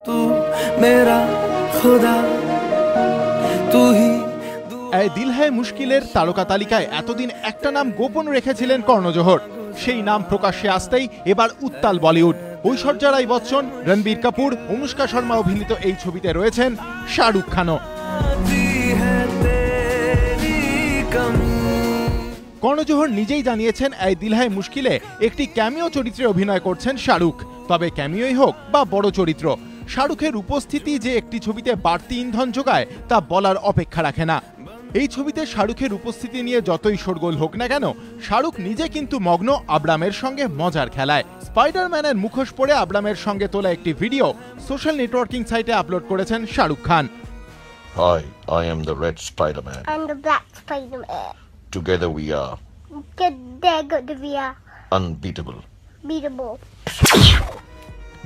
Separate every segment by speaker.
Speaker 1: तू मेरा खुदा तू ही
Speaker 2: এই দিল হ্যায় মুশকিলের তারকা তালিকায় এতদিন একটা নাম গোপন রেখেছিলেন কর্ণ জোহর। সেই নাম প্রকাশ্যে আসতেই এবার উত্তাল বলিউড। ঐশ্বর্যা রাই বচ্চন, রণবীর কাপুর, অনুষ্কা শর্মা অভিনীত এই ছবিতে রয়েছেন শাহরুখ খানও। কর্ণ জোহর নিজেই জানিয়েছেন এই দিল হ্যায় মুশকিলে একটি ক্যামিও চরিত্রে অভিনয় করছেন শাহরুখ। তবে ক্যামিওই হোক বা বড় চরিত্র, শাহরুখের উপস্থিতি যে একটি ছবিতে বাড়তি ইন্ধন যোগায় তা বলার অপেক্ষা রাখে না। এই ছবিতে শাহরুখের উপস্থিতি নিয়ে যতই শোরগোল হোক না কেন, শাহরুখ নিজে কিন্তু মগ্ন আব্রামের সঙ্গে মজার খেলায়। স্পাইডারম্যানের মুখোশ পরে আব্রামের সঙ্গে তোলা একটি ভিডিও সোশ্যাল নেটওয়ার্কিং সাইটে আপলোড করেছেন Shahrukh Khan.
Speaker 3: Hi, I am the Red Spider-Man.
Speaker 4: I'm the Black Spider-Man.
Speaker 3: Together we are
Speaker 4: Together we are
Speaker 3: unbeatable.
Speaker 4: beatable.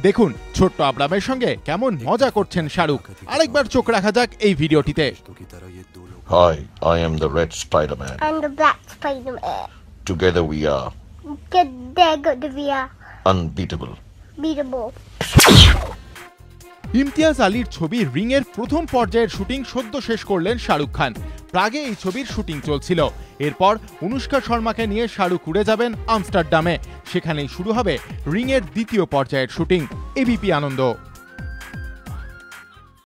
Speaker 2: দেখুন ছোট্ট আব্রামের সঙ্গে কেমন মজা করছেন শাহরুখ। আরেকবার চোখ রাখা যাক এই ভিডিওটিতে।
Speaker 3: Hi, I am the Red Spider-Man.
Speaker 4: I'm the Black Spider-Man.
Speaker 3: Together we are
Speaker 4: Together we are
Speaker 3: unbeatable.
Speaker 4: beatable.
Speaker 2: Imtiaz আলীর ছবি রিং এর প্রথম পর্যায়ের শুটিং সদ্য শেষ করলেন শাহরুখ খান। প্রাগে এই ছবির শুটিং চলছিল। এরপর অনুষ্কা শর্মাকে নিয়ে শাহরুখ উড়ে যাবেন আমস্টারডামে। সেখানেই শুরু হবে রিং এর দ্বিতীয় পর্যায়ের শুটিং। এবিপি আনন্দ।